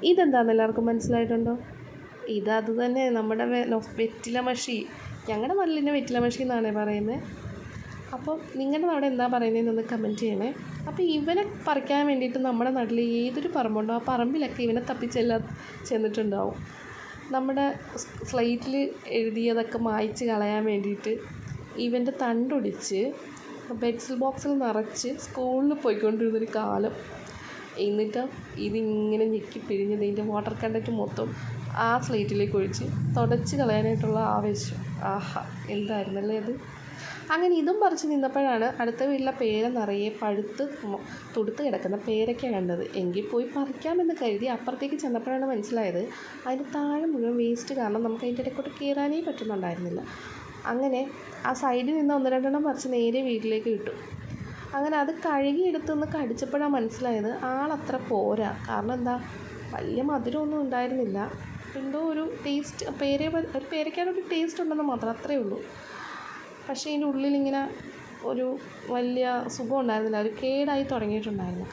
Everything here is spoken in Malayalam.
ഇതെന്താണെന്ന് എല്ലാവർക്കും മനസ്സിലായിട്ടുണ്ടോ? അത് തന്നെ നമ്മുടെ വെറ്റില മഷി. ഞങ്ങളുടെ നാട്ടിലിന്നെ വെറ്റില മഷി എന്നാണ് പറയുന്നത്. അപ്പോൾ നിങ്ങളുടെ നാട് എന്താ പറയുന്നതെന്നൊന്ന് കമൻറ്റ് ചെയ്യണേ. അപ്പോൾ ഇവനെ പറിക്കാൻ വേണ്ടിയിട്ട് നമ്മുടെ നാട്ടിൽ ഏതൊരു പറമ്പുണ്ടോ ആ പറമ്പിലൊക്കെ ഇവനെ ചെന്നിട്ടുണ്ടാവും. നമ്മുടെ സ്ലേറ്റിൽ എഴുതിയതൊക്കെ മായ്ച്ച് കളയാൻ വേണ്ടിയിട്ട് ഇവൻ്റെ തണ്ടൊടിച്ച് പെൻസിൽ ബോക്സിൽ നിറച്ച് സ്കൂളിൽ പോയിക്കൊണ്ടിരുന്നൊരു കാലം. എന്നിട്ട് ഇതിങ്ങനെ ഞെക്കി പിഴിഞ്ഞ് ഇതിൻ്റെ വാട്ടർ കണ്ടൻറ്റ് മൊത്തം ആ സ്ലേറ്റിലേക്ക് ഒഴിച്ച് തുടച്ച് കളയാനായിട്ടുള്ള ആവേശം. ആഹാ, എന്തായിരുന്നല്ലേ അത്. അങ്ങനെ ഇതും പറിച്ച് നിന്നപ്പോഴാണ് അടുത്ത വീട്ടിലെ പേര നിറയെ പഴുത്ത് തുടുത്ത് കിടക്കുന്ന പേരയ്ക്ക കണ്ടത്. എങ്കിൽ പോയി പറിക്കാമെന്ന് കരുതി അപ്പുറത്തേക്ക് ചെന്നപ്പോഴാണ് മനസ്സിലായത് അതിന് താഴെ മുഴുവൻ വേസ്റ്റ് കാരണം നമുക്ക് അതിൻ്റെ ഇടയ്ക്കോട്ട് കയറാനേ പറ്റുന്നുണ്ടായിരുന്നില്ല. അങ്ങനെ ആ സൈഡിൽ നിന്ന് 1-2 പറിച്ച് നേരെ വീട്ടിലേക്ക് വിട്ടു. അങ്ങനെ അത് കഴുകിയെടുത്തൊന്ന് കടിച്ചപ്പോഴാണ് മനസ്സിലായത് ആളത്ര പോരാ. കാരണം എന്താ, വലിയ മധുരമൊന്നും ഉണ്ടായിരുന്നില്ല. എന്തോ ഒരു ടേസ്റ്റ്, ഒരു പേരയ്ക്കാണ് ഒരു ടേസ്റ്റ് ഉണ്ടെന്ന് മാത്രം, അത്രയേ ഉള്ളൂ. പക്ഷേ ഇതിൻ്റെ ഉള്ളിലിങ്ങനെ ഒരു വലിയ സുഖം ഉണ്ടായിരുന്നില്ല, ഒരു കേടായി തുടങ്ങിയിട്ടുണ്ടായിരുന്നു.